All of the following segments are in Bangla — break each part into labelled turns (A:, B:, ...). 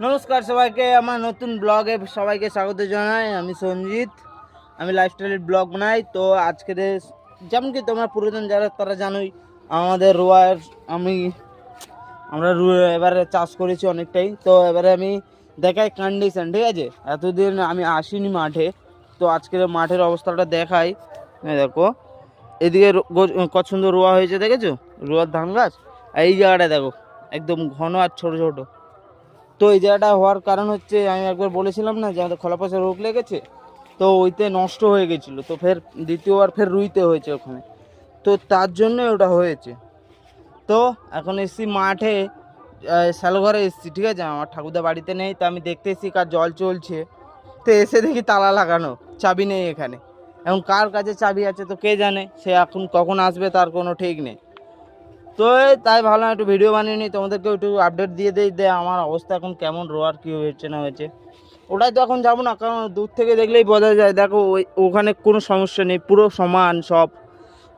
A: নমস্কার সবাইকে, আমার নতুন ব্লগে সবাইকে স্বাগত জানাই। আমি সঞ্জিত, আমি লাইফস্টাইল ব্লগ বানাই। তো আজকের যেমন কি তোমরা পুরাতন যারা তারা জানোই, আমাদের রোয়ার আমরা এবারে চাষ করেছি অনেকটাই। তো এবারে আমি দেখাই কন্ডিশন, ঠিক আছে? এতদিন আমি আসিনি মাঠে, তো আজকের মাঠের অবস্থাটা দেখাই। দেখো এদিকে কত সুন্দর রোয়া হয়েছে, দেখেছো? রোয়ার ধান গাছ। আর এই জায়গাটা দেখো, একদম ঘন আর ছোট ছোট। তো এই জায়গাটা হওয়ার কারণ হচ্ছে, আমি একবার বলেছিলাম না যে আমাদের খোলাপচা রোগ লেগেছে, তো ওইতে নষ্ট হয়ে গেছিলো, তো ফের দ্বিতীয়বার ফের রুইতে হয়েছে ওখানে, তো তার জন্য ওটা হয়েছে। তো এখন এসছি মাঠে, শালঘরে এসছি, ঠিক আছে? আমার ঠাকুরদা বাড়িতে নেই, তো আমি দেখতে এসছি কার জল চলছে। তো এসে দেখি তালা লাগানো, চাবি নেই এখানে। এখন কার কাছে চাবি আছে তো কে জানে, সে এখন কখন আসবে তার কোনো ঠিক নেই। তো তাই ভাবলাম একটু ভিডিও বানিয়ে নিই, তোমাদেরকে একটু আপডেট দিয়ে দিই আমার অবস্থা এখন কেমন, রোয়ার কী হয়েছে না হয়েছে। ওটাই তো এখন যাবো না, কারণ দূর থেকে দেখলেই বোঝা যায়। দেখো ওখানে কোনো সমস্যা নেই, পুরো সমান সব।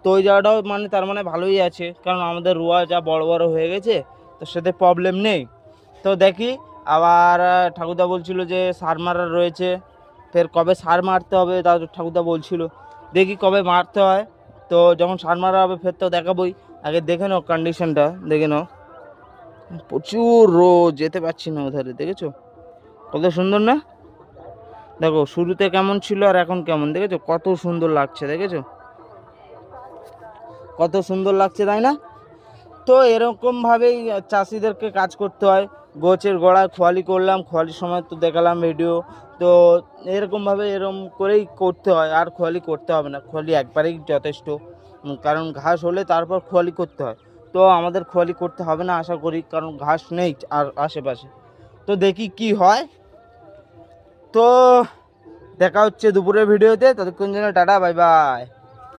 A: তো ওই জায়গাটাও মানে তার মানে ভালোই আছে, কারণ আমাদের রোয়া যা বড় বড় হয়ে গেছে, তো সেটা প্রবলেম নেই। তো দেখি আবার ঠাকুরদা বলছিল যে সার মারা রয়েছে, ফের কবে সার মারতে হবে তা ঠাকুরদা বলছিল। দেখি কবে মারতে হয়। তো যখন সার মারা হবে ফের তো দেখাবোই। আগে দেখে নাও কন্ডিশনটা, দেখে নাও। প্রচুর রোদ, যেতে পারছি না ওধারে, দেখেছো কত সুন্দর না? দেখো শুরুতে কেমন ছিল আর এখন কেমন, দেখেছো? কত সুন্দর লাগছে, দেখেছো কত সুন্দর লাগছে, তাই না? তো এরকমভাবেই চাষিদেরকে কাজ করতে হয়। গোছের গোড়ায় খোয়ালি করলাম, খোয়ালির সময় তো দেখালাম ভিডিও। তো এরকমভাবে এরকম করেই করতে হয়, আর খোয়ালি করতে হবে না, খোয়ালি একবারেই যথেষ্ট। কারণ ঘাস হলে তারপর খোয়ালি করতে হয়। তো আমাদের খোয়ালি করতে হবে না আশা করি, কারণ ঘাস নেই আর আশেপাশে। তো দেখি কি হয়। তো দেখা হচ্ছে দুপুরের ভিডিওতে, ততক্ষণ জন্য টাটা, বাই বাই।